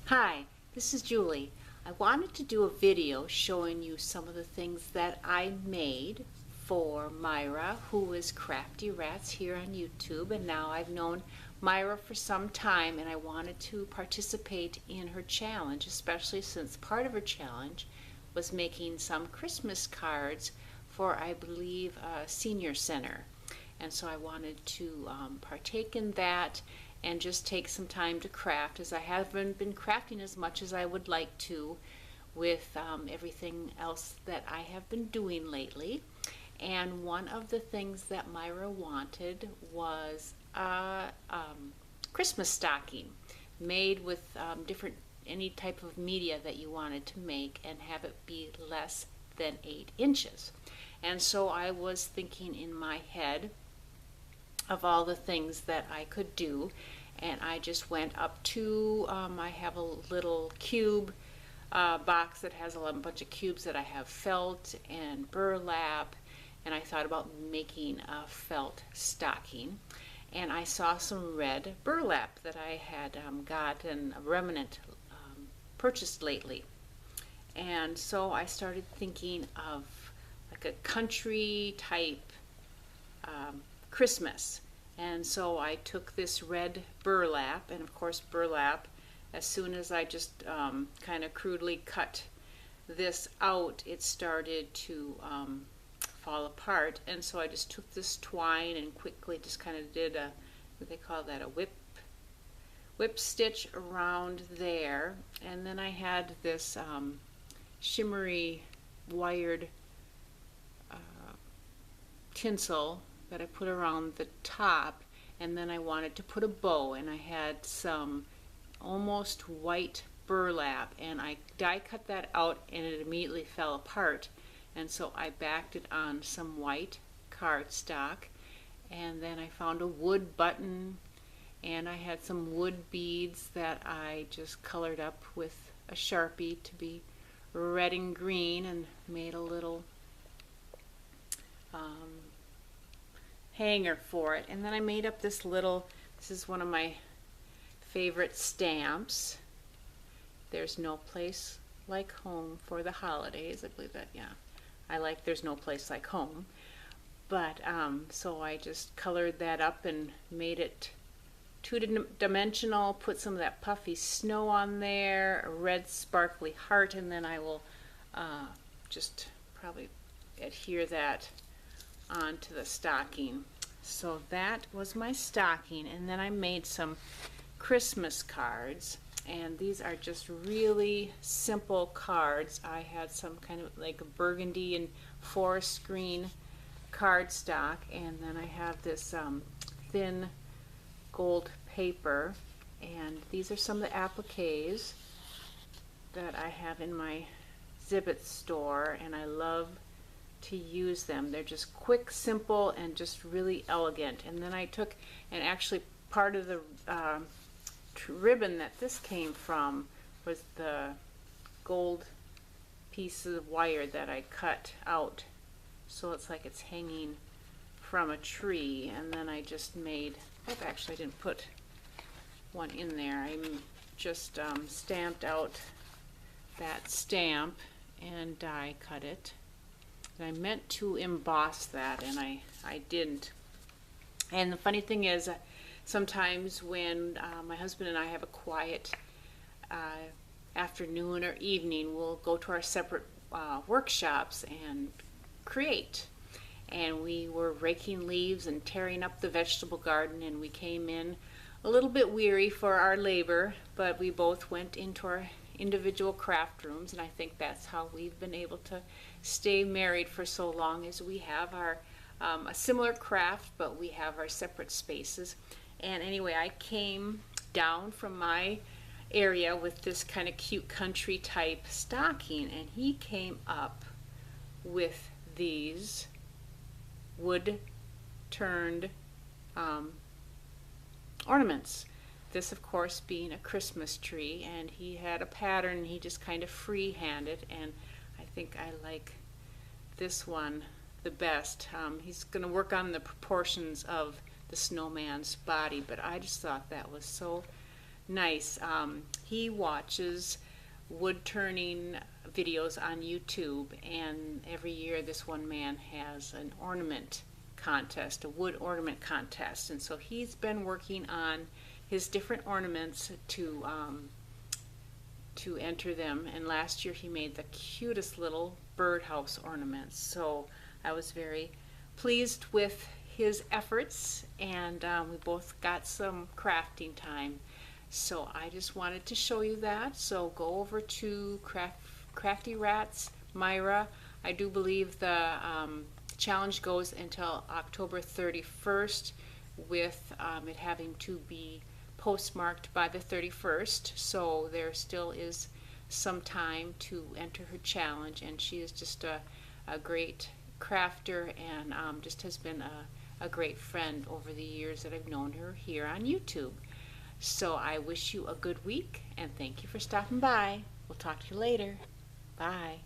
Hi, this is Julie. I wanted to do a video showing you some of the things that I made for Myra, who is Craftyrats here on YouTube, and now I've known Myra for some time and I wanted to participate in her challenge, especially since part of her challenge was making some Christmas cards for, I believe, a senior center. And so I wanted to partake in that and just take some time to craft, as I haven't been crafting as much as I would like to with everything else that I have been doing lately. And one of the things that Myra wanted was a Christmas stocking made with different any type of media that you wanted to make and have it be less than 8 inches. And so I was thinking in my head of all the things that I could do, and I just went up to I have a little cube box that has a bunch of cubes that I have felt and burlap, and I thought about making a felt stocking. And I saw some red burlap that I had gotten a remnant purchased lately, and so I started thinking of like a country type Christmas. And so I took this red burlap, and of course burlap, as soon as I just kind of crudely cut this out, it started to fall apart. And so I just took this twine and quickly just kind of did a, what they call that, a whip stitch around there. And then I had this shimmery wired tinsel that I put around the top, and then I wanted to put a bow, and I had some almost white burlap, and I die cut that out and it immediately fell apart, and so I backed it on some white cardstock, and then I found a wood button, and I had some wood beads that I just colored up with a Sharpie to be red and green, and made a little hanger for it. And then I made up this little, this is one of my favorite stamps, "There's no place like home for the holidays." I believe that, yeah, I like "There's no place like home." But so I just colored that up and made it two-dimensional, put some of that puffy snow on there, a red sparkly heart, and then I will just probably adhere that onto the stocking. So that was my stocking, and then I made some Christmas cards, and these are just really simple cards. I had some kind of like a burgundy and forest green cardstock, and then I have this thin gold paper, and these are some of the appliques that I have in my Zibbet store, and I love to use them. They're just quick, simple, and just really elegant. And then I took, and actually part of the ribbon that this came from was the gold pieces of wire that I cut out, so it's like it's hanging from a tree. And then I just made, oh, actually I didn't put one in there. I just stamped out that stamp and die cut it. And I meant to emboss that, and I didn't. And the funny thing is, sometimes when my husband and I have a quiet afternoon or evening, we'll go to our separate workshops and create. And we were raking leaves and tearing up the vegetable garden, and we came in a little bit weary for our labor, but we both went into our individual craft rooms, and I think that's how we've been able to stay married for so long, as we have our a similar craft, but we have our separate spaces. And anyway, I came down from my area with this kind of cute country type stocking, and he came up with these wood turned ornaments. This, of course, being a Christmas tree, and he had a pattern he just kind of free-handed, and I think I like this one the best. He's going to work on the proportions of the snowman's body, but I just thought that was so nice. He watches wood turning videos on YouTube, and every year this one man has an ornament contest, a wood ornament contest, and so he's been working on his different ornaments to enter them. And last year he made the cutest little birdhouse ornaments. So I was very pleased with his efforts, and we both got some crafting time. So I just wanted to show you that. So go over to Craftyrats, Myra. I do believe the challenge goes until October 31st, with it having to be postmarked by the 31st. So there still is some time to enter her challenge, and she is just a great crafter, and just has been a great friend over the years that I've known her here on YouTube. So I wish you a good week, and thank you for stopping by. We'll talk to you later. Bye.